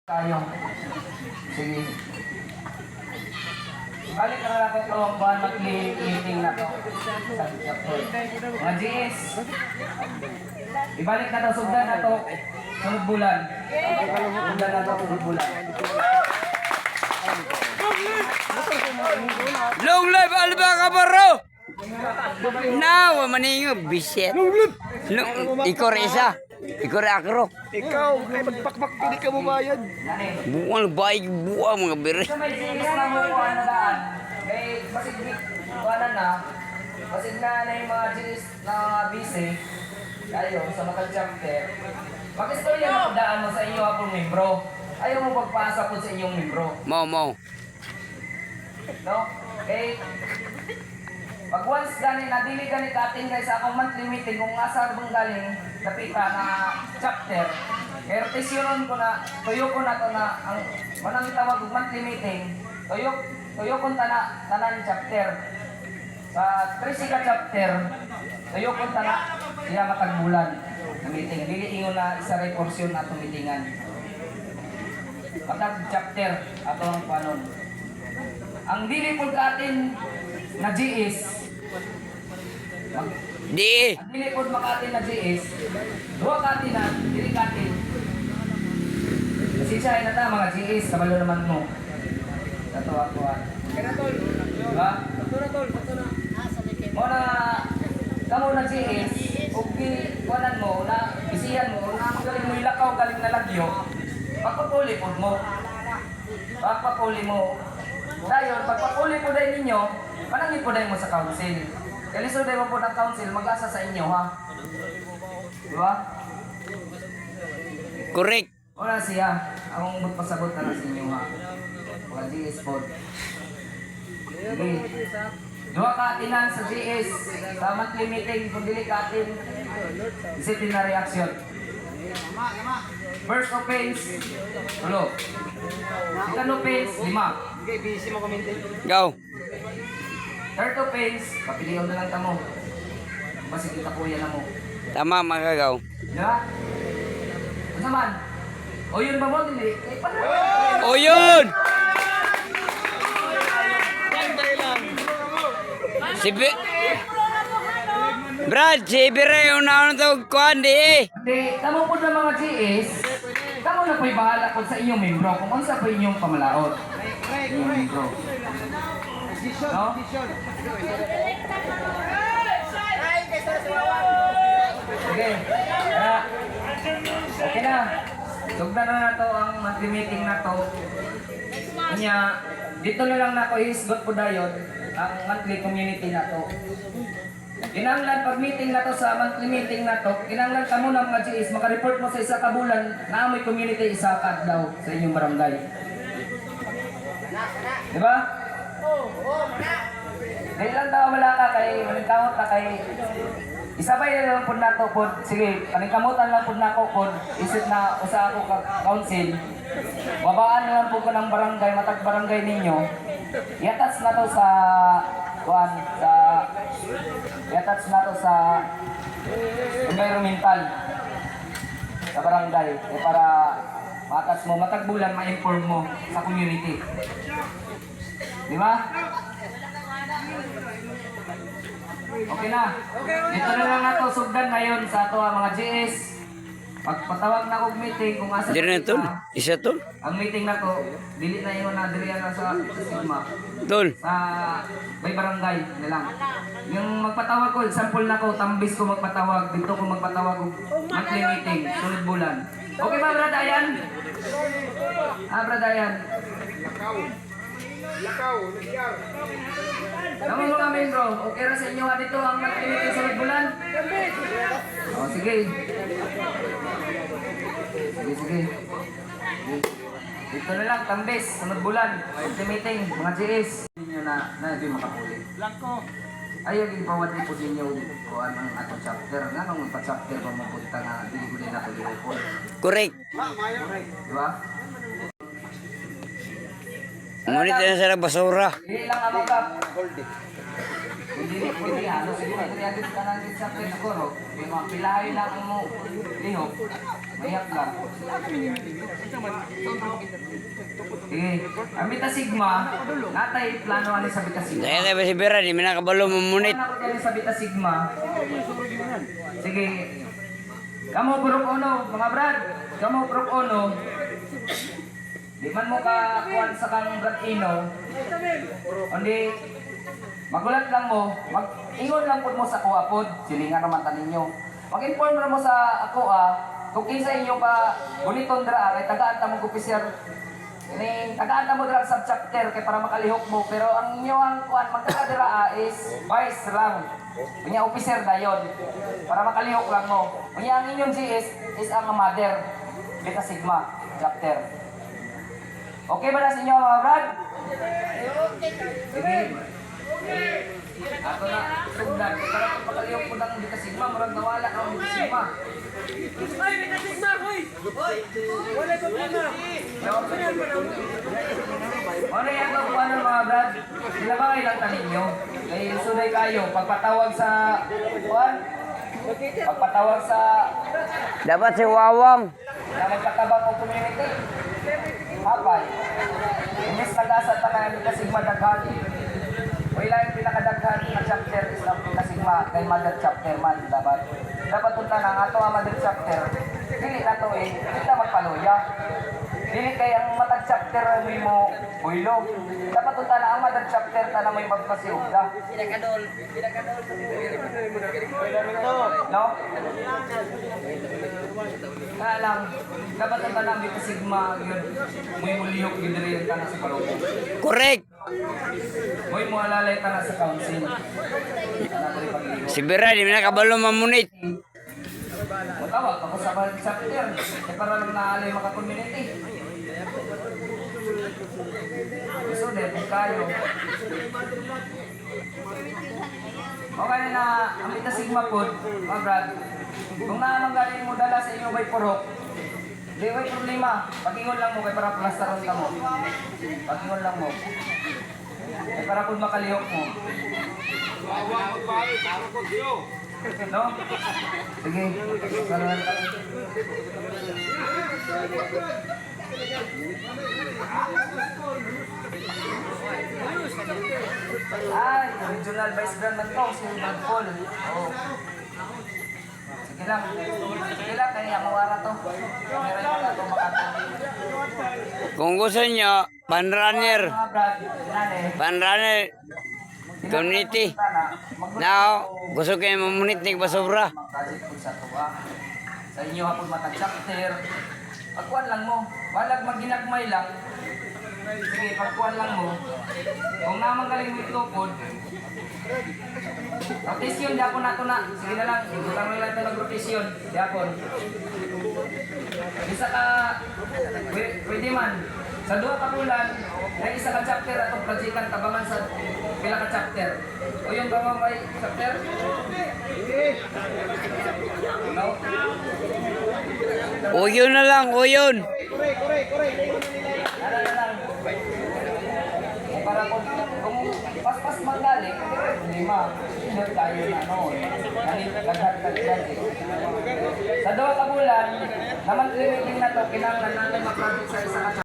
Tayo. Sige. Balik na natin ito ang buwan mag-meeting na to. Mga GS. Ibalik na to, sugdan na to. Sunod bulan. Sugdan na to, sunod bulan. Long life Alba Cabaro. Now, maningo biset. Ikor isa. Ikor akro. Ikaw, ay magpakpak, hindi ka bumayad. Buwan baik buwan mga bere. Sa may GS na mo kuha na daan. Kay basig kuha na. Basig na yung mga GS na busy. Tayo sa Matal Chapter. Mag-istorya na po daan mo sa inyo akong membro. Ayaw mo pagpasa po sa inyong membro. Mau. No? Okay. Pag once gani nadili gani katin guys sa akong monthly meeting kung asa bang galing kapita na chapter. Kaya tesyonon ko na tuyo ko na to na ang manang tawag og monthly meeting. Tuyo ko tanan chapter. Sa 3 ka chapter, tuyo ko siya matagbulan na meeting. Dili ingon na isa ray portion ato meetingan. Matag chapter ato ang panon. Ang dili po katin na GS. Di. Ang dili po makatin na GS. Duha katin na, dili katin. Kasi siya ay nata mga GS, kabalo naman mo. Dato ako. Diba? Mo na, kamo na GS, ug kuanan mo, na bisihan mo, na magaling mo ilakaw, galing na lagyo. Pagpapuli po mo. Pagpapuli mo. Dayon, pagpapuli po dahil ninyo, panangin po dahil mo sa council. Kaya lisod dahil mo po ng council, mag-asa sa inyo, ha? Diba? Correct. Wala siya. Akong magpasabot na lang sa inyo, ha? Mga GS po. Sige. Duha ka atinan sa GS, sa monthly meeting, kung dili ka atin, isipin na reaction. First offense, 3. Second offense, 5. Okay, busy mo kumintin. Go. Third offense, papiligaw na lang tamo. Basta kita kuya na mo. Tama magagaw. Diba? Ano naman? O yun ba mo? Dili? Eh, paano? O yun. Si Brad, si Bire una to kuan di. Hindi, tamo po ng mga GS, tamo na po'y bahala po sa inyong membro kung unsa po inyong pamalaot. Inyong membro. No? Sige. Kaya, okay na. Sugdan na to ang monthly meeting na to. Kanya, dito na lang na ko isgot po dayon ang monthly community na to. Kinanglan pag meeting na to sa monthly meeting na to, kinanglan ka muna mga GS, makareport mo sa isa ka bulan na amoy community isa ka daw sa inyong barangay. Diba? Dahil lang daw wala ka kay maningkamot na kay isabay na lang po na to po. Sige, paningkamutan lang po na ko po. Isip na usa ako ka council. Babaan na lang po ko ng barangay, matag barangay ninyo. Iatas na to sa iatas na to sa environmental sa barangay para matas mo, matagbulan, ma-inform mo sa community. Di ba? Okay na. Dito na lang nato sugdan ngayon sa ato mga GS. Pagpatawag na og meeting kung asa Dire na tol. Isa tol. ang meeting na to, dili na yun na diri na sa Sigma. Tol. Sa may barangay na lang. Yung magpatawag ko, example na ko, tambis ko magpatawag, dito ko magpatawag og monthly meeting, sunod bulan. Okay ba, Brad Ayan? Brad Ayan. Kamu mga membro, okay ra sa inyo dito ang monthly meeting sunod bulan? O, sige. Sige. Dito na lang, tambis, sunod bulan, monthly meeting, mga GS. Hindi nyo na di makapuli. Blanco. Ayaw yung bawat po ninyo kung ang ato chapter. Nga nung magpa-chapter pa mapunta na dili na ito direpol. Correct. Di ba? Ngunit na sa basura. Hindi lang ang magap. Hindi ni pwede halos siguro 300 ka lang din sa akin siguro. May mga pilahay lang ang mo lihok. Mayap lang. Sige, ang Beta Sigma, natay plano ano sa Beta Sigma. Dahil tayo si Bira, di minakabalo mamunit. Ano ko sa Beta Sigma? Sige. Kamu Purok Ono, mga brad. Kamu Purok Ono. Di man mo ka kuwan sa kang Brad Ino. Kundi magulat lang mo, mag-ingon lang po mo sa kuha po. Silingan naman tanin nyo. Mag-inform na mo sa ako kung kinsa inyo pa guniton dra kay tagaan ta mo officer. Ini tagaan ta mo dra sa chapter kay para makalihok mo pero ang inyo ang kuan magkakadra is vice lang. Unya officer dayon para makalihok lang mo. Unya ang inyong GS is ang mother Beta Sigma chapter. Okay ba na sa inyo mga brad? Sige. Ato na sugdan para makalihok po ng Beta Sigma murag nawala ang Beta Sigma. Ay, Beta Sigma, hoy! Hoy! Wala problema! Ano yan ang ano mga brad? Sila ba kayo lang tanin nyo? Kaya sunay kayo, pagpatawag sa kuan? Pagpatawag sa Dapat si Wawang. na magkatabang o community. Hapay. Imbes nag-asa pa na Beta Sigma daghan. Wala yung pinakadaghan na chapter is ang Beta Sigma kay mother chapter man dapat. Dapat punta na nga ito ang mother chapter. Dili na to kita magpaluya. Dili kay ang matag chapter mo builo. Dapat punta na ang mother chapter ta na may magpasiugda. No? Kaya lang, dapat punta na Beta Sigma yun. May muliyok yun rin ka na sa palungo. Correct. May mo alalay ka na sa council. Si Bira, di minakabalo mamunit. Matawag ako sa balik chapter. Eh para lang naalay mga community. Gusto din, kayo. Okay na ang Beta Sigma po, mga brad. Kung naamang galing mo dala sa inyo may purok, di may problema. Pag-ingon lang mo kay para plastaron ka mo. Pag-ingon lang mo. Eh para kung makalihok mo. No? Sige, salamat ka. Ay, regional vice grand man to, si Brad Paul. Oo. Sige lang, kaya mawara to. Meron pa to makato. Kung gusto nyo, panrunner. Mga Brad, nane. Panrunner. Community. Now, gusto kayo mamunit ni Basobra. Mga project po sa tuwa. Sa inyo hapon matag chapter. Pagkuhan lang mo. Walag magginagmay lang. Sige, pagkuhan lang mo. Kung naman galing mo itukod, rotation, diapon nato na. Sige na lang, igulang lang ito ng-rotation. Diapon. Isa ka, pwede man. Sa duha ka bulan, na isa ka chapter atong projektan tabangan sa pila ka chapter. O yung bawa may chapter? No? Uyon na lang, uyon. Lang. Para kung pas-pas magaling, lima. Hindi tayo na noon. Naghat-hat Sa duha ka bulan, naman limiting na to, kinahanglan natin mag-project sa isa ka